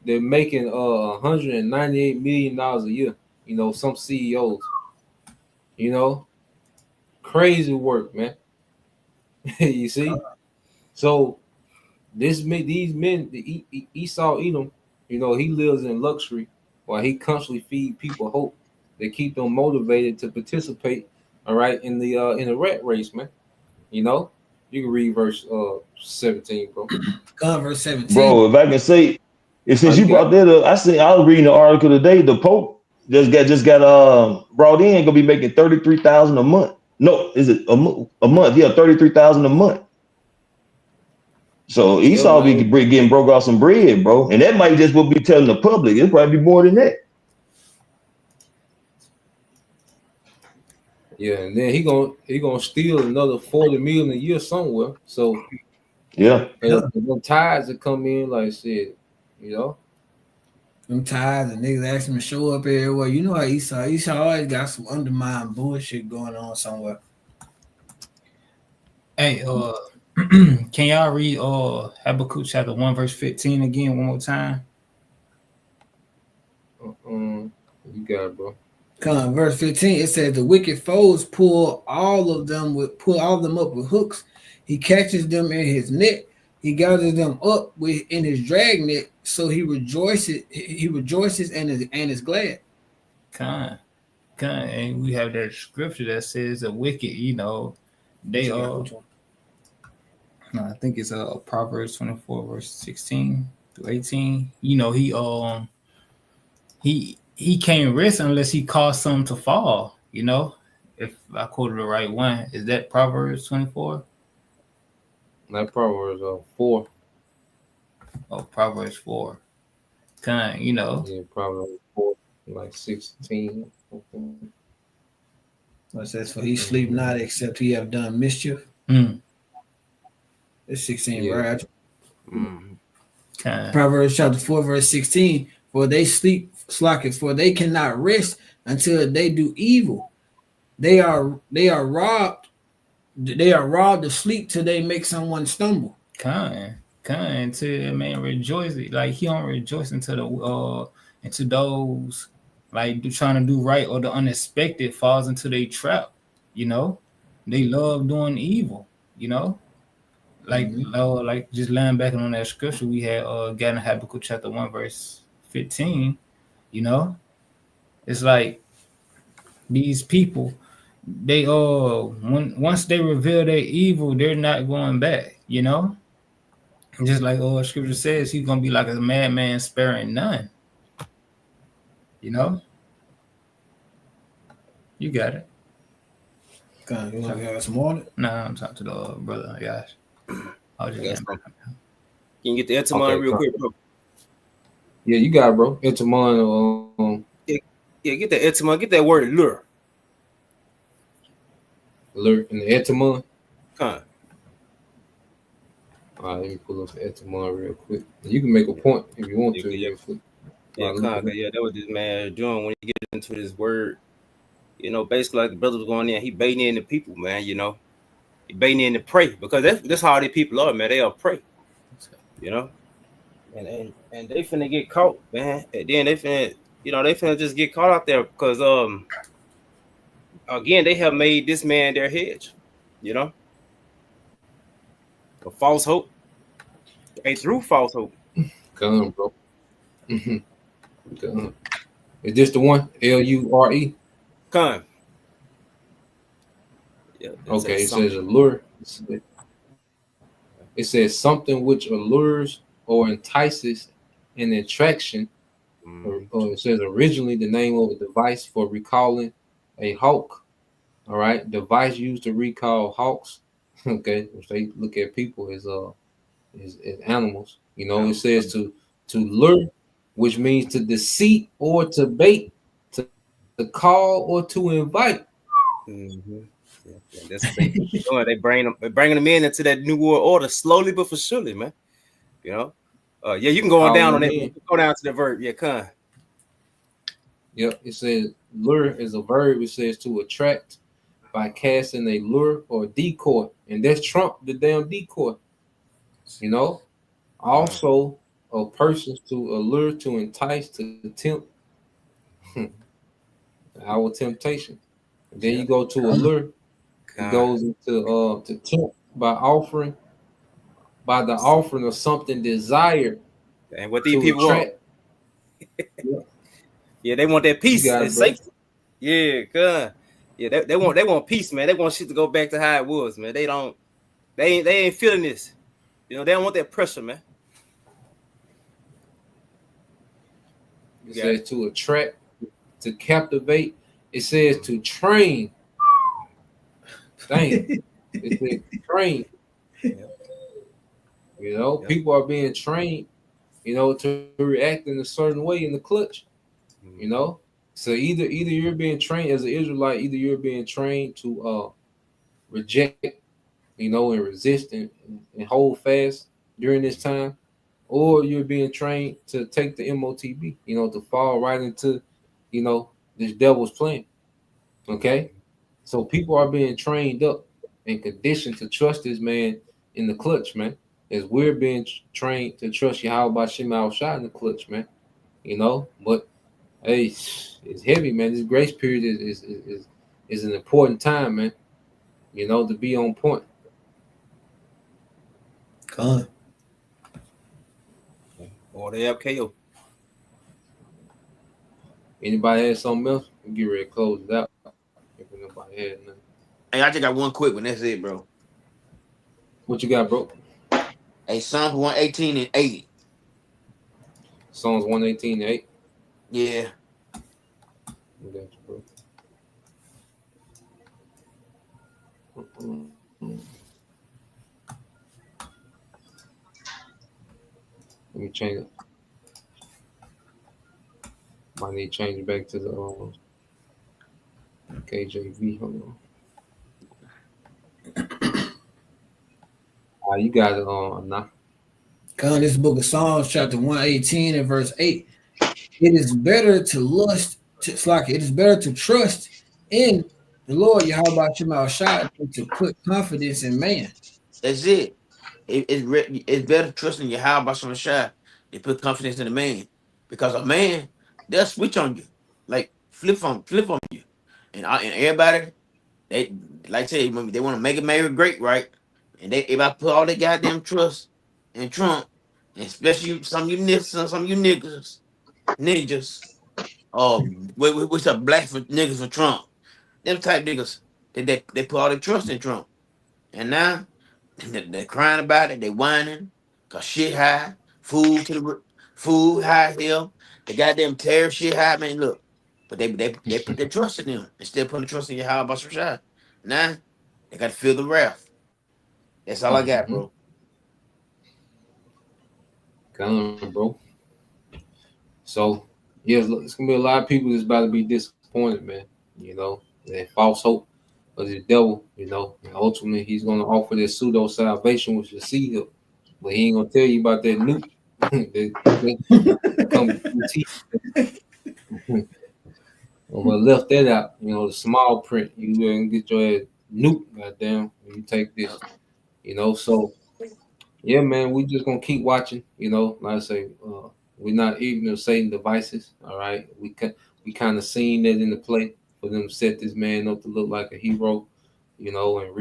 they're making $198 million a year. You know, some CEOs. You know, crazy work, man. You see, so these men, Esau Edom, you know, he lives in luxury while he constantly feed people hope. They keep them motivated to participate, all right, in the rat race, man. You know, you can read verse 17, bro. Verse 17, bro. If I can say, since you brought that up, I was reading the article today. The Pope just got brought in, gonna be making $33,000 a month. No, is it a month? Yeah, $33,000 a month. So Esau be getting broke off some bread, bro, and that might just what be telling the public. It'll probably be more than that. Yeah, and then he gonna steal another 40 million a year somewhere. So yeah, them tithes that come in, like I said, you know, them tithes and niggas ask him to show up everywhere. You know how Esau always got some undermined bullshit going on somewhere. Hey, can y'all read Habakkuk chapter 1 verse 15 again one more time? You got it, bro. Come, verse 15. It says the wicked foes pull all of them up with hooks. He catches them in his net. He gathers them up in his dragnet. So he rejoices. He rejoices and is glad. Kind, and we have that scripture that says the wicked, you know, they are. I think it's Proverbs 24 verse 16 through 18. You know, he can't rest unless he cause something to fall. You know, if I quoted the right one, is that Proverbs 24? That Proverbs 4. Oh, Proverbs 4. Kind, you know. Yeah, Proverbs 4, like 16. It says, for he sleep not except he have done mischief. It's 16, right? Proverbs chapter 4, verse 16. For they sleep slacketh, for they cannot rest until they do evil. They are robbed of sleep till they make someone stumble. Kind until man rejoice. Like he don't rejoice until into those like trying to do right or the unexpected falls into their trap. You know, they love doing evil. You know. Like just laying back on that scripture we had got in Habakkuk chapter 1 verse 15, you know, it's like these people, they once they reveal their evil, they're not going back, you know. Just like scripture says, he's gonna be like a madman sparing none. You know, you got it. You want to have some more? Nah, I'm talking to the brother, guys. Can you get the Etamon real quick, bro? Yeah, you got it, bro. Etamon. Yeah, get the Etamon. Get that word lure. Lure in the Etamon. All right, let me pull up the Etamon real quick. You can make a point if you want to. Yeah, that was this man doing when he get into this word. You know, basically like the brother was going in, he baiting in the people, man. You know. Baiting in to pray because that's how these people are, man. They are prey, you know, and they finna get caught, man. And then they finna just get caught out there because again they have made this man their hedge, You know, a false hope. They threw false hope. Come, bro. Come. Is this the one? LURE? Come. Yeah, okay, it says allure. It says something which allures or entices an attraction. Or it says originally the name of a device for recalling a hawk. All right, device used to recall hawks. Okay, which they look at people as animals. You know, it says to lure, which means to deceive or to bait, to call or to invite. Mm-hmm. Yeah, that's what they doing. They're bringing them in into that new world order slowly but for surely, man. You know, yeah, you can go on down on it. Go down to the verb. Yeah, come. Yep, it says lure is a verb. It says to attract by casting a lure or decoy, and that's Trump, the damn decoy. You know, also of persons to allure, to entice, to tempt. Our temptation. And then you go to allure. It goes into to tempt by the offering of something desired. And what these people want. Yeah, they want that peace and safety. Yeah, good. Yeah, they want peace, man. They want shit to go back to how it was, man. They ain't feeling this. You know, they don't want that pressure, man. It says to attract, to captivate. It says to train. Dang. It says train. You know, people are being trained, you know, to react in a certain way in the clutch. You know, so either you're being trained as an Israelite, either you're being trained to reject, you know, and resist and hold fast during this time, or you're being trained to take the MOTB, you know, to fall right into, you know, this devil's plan. Okay, so people are being trained up and conditioned to trust this man in the clutch, man. As we're being trained to trust Yahweh Shem Al-Shai in the clutch, man. You know, but hey, it's heavy, man. This grace period is an important time, man. You know, to be on point. God. Or the FKO. Anybody has something else? We'll get ready to close it out. If nobody has nothing. Hey, I just got one quick one. That's it, bro. What you got, bro? Hey, Psalms 118 and 80. Psalms 118 and 8. Yeah. I got you, bro. Let me change it. Might need to change it back to the KJV. Hold on. You got it now. God, this book of Psalms, chapter 118 and verse 8. It is better to lust, it is better to trust in the Lord Yahweh Shem Al-Shai than to put confidence in man. That's it. It's better trusting Yahweh Shem Al-Shai than put confidence in a man. Because a man, they'll switch on you. Like flip on you. And everybody, they like I say, they want to make America great, right? And if I put all their goddamn trust in Trump, and especially some of you niggas, which are black for niggas for Trump, them type niggas, they put all their trust in Trump. And now they're crying about it, they whining, cause shit high, food high hell, the goddamn tariff shit high, man. Look, but they put their trust in them instead of putting trust in Yahweh Bashar. Now they got to feel the wrath. That's all I got, bro. Come on, bro. So, yeah, it's gonna be a lot of people that's about to be disappointed, man. You know, that false hope of the devil. You know, and ultimately he's gonna offer this pseudo salvation, which is seed help, but he ain't gonna tell you about that nuke. Well, left that out. You know, the small print. You can get your ass nuke, goddamn, when you take this. You know, so yeah, man, we just gonna keep watching. You know, like I say, we're not ignorant of Satan devices. All right, we kind of seen that in the play for them to set this man up to look like a hero, you know, and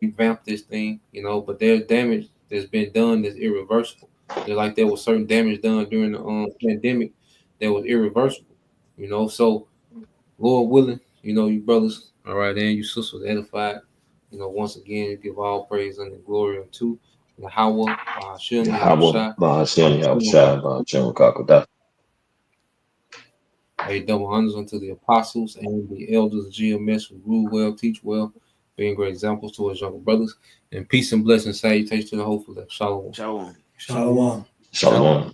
revamp this thing, you know, but there's damage that's been done that's irreversible. Just like there was certain damage done during the pandemic that was irreversible, you know. So, Lord willing, you know, you brothers, all right, and you sisters edified, you know, once again, give all praise and glory unto Yahweh, Hashem, a double honors unto the apostles and the elders of GMS who rule well, teach well, being great examples to us younger brothers. And peace and blessings, salutations to the hopeful. Shalom. Shalom. Shalom. Shalom.